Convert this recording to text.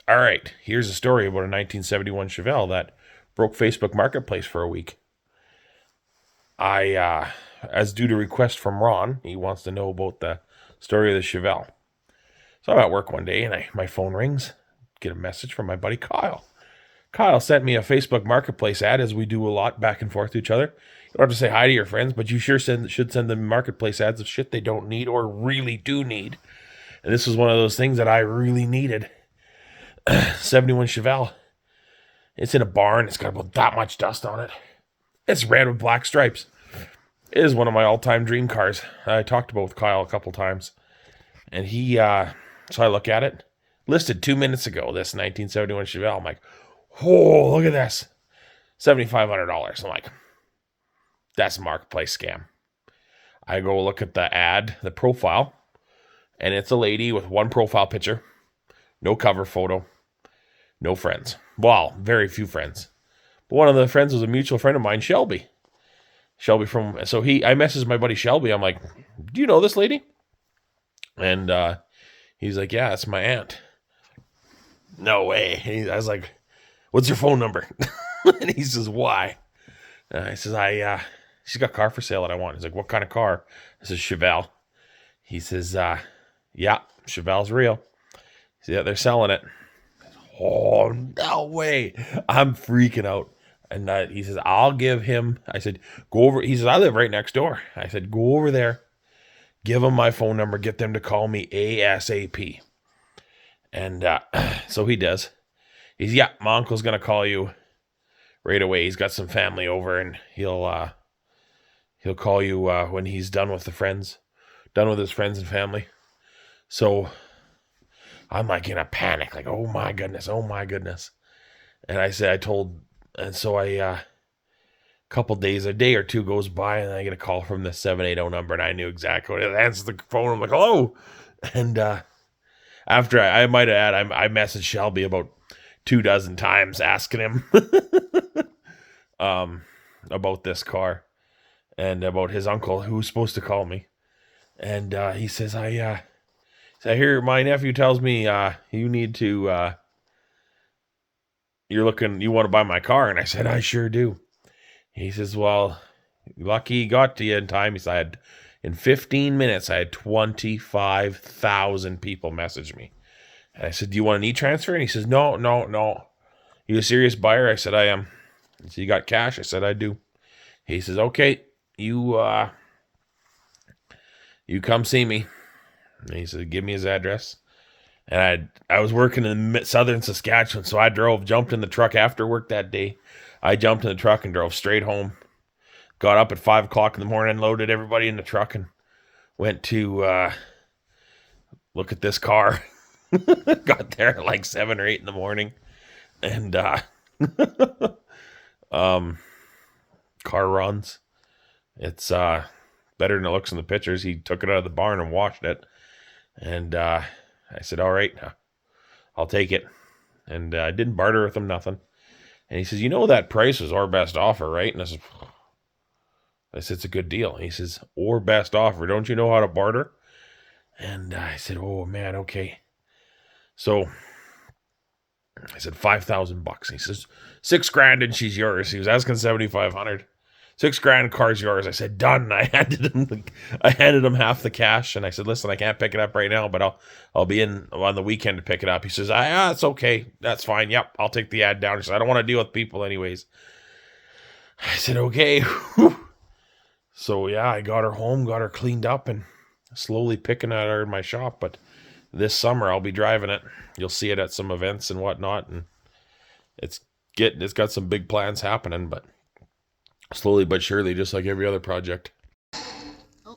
All right, here's a story about a 1971 Chevelle that broke Facebook Marketplace for a week. As due to request from Ron, he wants to know about the story of the Chevelle. So I'm at work one day and my phone rings, get a message from my buddy Kyle. Kyle sent me a Facebook Marketplace ad, as we do a lot back and forth to each other. You don't have to say hi to your friends, but you should send them Marketplace ads of shit they don't need or really do need. And this was one of those things that I really needed. 71 Chevelle. It's in a barn. It's got about that much dust on it. It's red with black stripes. It is one of my all-time dream cars. I talked about with Kyle a couple times. And so I look at it. Listed 2 minutes ago, this 1971 Chevelle. I'm like, oh, look at this. $7,500. I'm like, that's a marketplace scam. I go look at the ad, the profile, and it's a lady with one profile picture, no cover photo, no friends. Well, very few friends. But one of the friends was a mutual friend of mine, Shelby. I messaged my buddy Shelby. I'm like, do you know this lady? And he's like, yeah, it's my aunt. No way. I was like, what's your phone number? And he says, why? I says, she's got a car for sale that I want. He's like, what kind of car? I says, Chevelle. He says, yeah, Chevelle's real. He says, yeah, they're selling it. Oh, no way. I'm freaking out. And he says, I'll give him, I said, go over. He says, I live right next door. I said, go over there, give them my phone number, get them to call me ASAP. And so he does. He's, yeah, my uncle's going to call you right away. He's got some family over, and he'll call you when he's done with his friends and family. So I'm like in a panic, like, oh my goodness. And a day or two goes by, and I get a call from the 780 number, and I knew exactly what it is. I answered the phone. I'm like, hello. And after I might add, I messaged Shelby about 24 times asking him about this car and about his uncle who was supposed to call me. And he says, I hear my nephew tells me you need to you want to buy my car. And I said, I sure do. He says, well, lucky he got to you in time. He said, in 15 minutes, I had 25,000 people message me. And I said, do you want an e-transfer? And he says, no. You a serious buyer? I said, I am. He said, you got cash? I said, I do. He says, okay, you come see me. And he said, give me his address. And I was working in southern Saskatchewan, so I jumped in the truck after work that day. I jumped in the truck and drove straight home. Got up at 5 o'clock in the morning, loaded everybody in the truck, and went to look at this car. Got there at like 7 or 8 in the morning. And car runs. It's better than it looks in the pictures. He took it out of the barn and washed it. And I said, all right, I'll take it. And I didn't barter with him, nothing. And he says, you know that price was our best offer, right? And I said, it's a good deal. And he says, or best offer. Don't you know how to barter? And I said, oh, man, okay. So I said, $5,000. He says, $6,000 and she's yours. He was asking $7,500. $6,000, car's yours. I said, done. I handed him half the cash, and I said, listen, I can't pick it up right now, but I'll be in on the weekend to pick it up. He says, it's okay. That's fine. Yep, I'll take the ad down. He said, I don't want to deal with people anyways. I said, okay. So yeah, I got her home, got her cleaned up, and slowly picking at her in my shop. But this summer I'll be driving it. You'll see it at some events and whatnot, and it's got some big plans happening, but slowly but surely, just like every other project. Oh.